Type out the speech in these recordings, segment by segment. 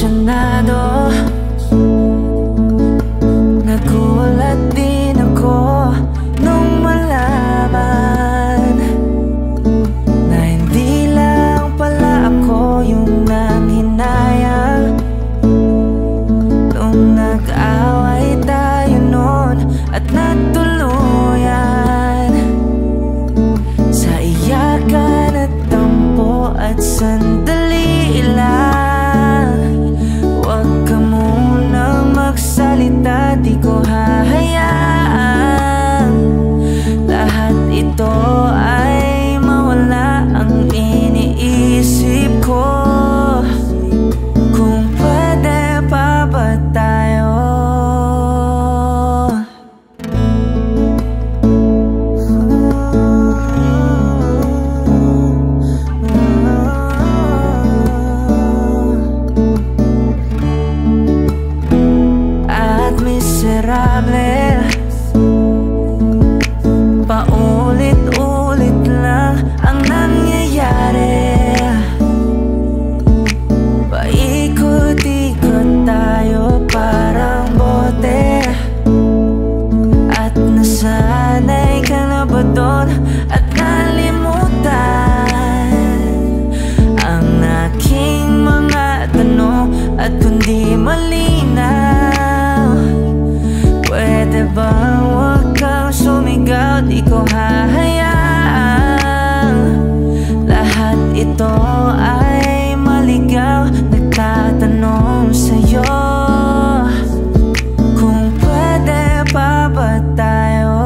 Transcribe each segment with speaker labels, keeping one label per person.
Speaker 1: emosiyonado. Nagulat din ako nung malaman na hindi lang pala ako yung nanghinayang. Nung nag-away tayo noon at nagtuluyan sa iyakan at tampo at sandali lang. Huwag ka munang magsalita, di ko hahayaan lahat ito ay mawala ang iniisip ko. Kung pwede pa ba tayo? At miserable, paulit-ulit lang ang nangyayari. Paikot-ikot tayo parang bote, at nasanay ka na ba doon at nalimutan ang aking mga tanong? At kung di malinaw, pwede bang huwag kang sumigaw? Di ko hahayaan lahat ito ay maligaw. Nagtatanong sa'yo kung pwede pa ba tayo?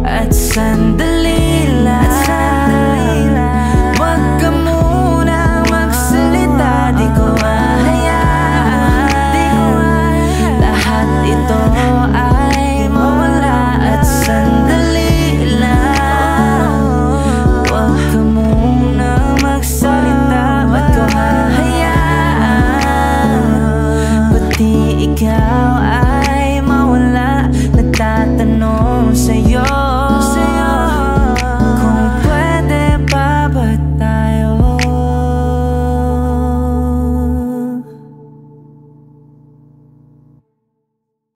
Speaker 1: At sandali lang, huwag ka muna magsalita, di ko hahayaan lahat ito ay mawala. At sandali lang, huwag ka muna magsalita, ba't ko hahayaan pati ikaw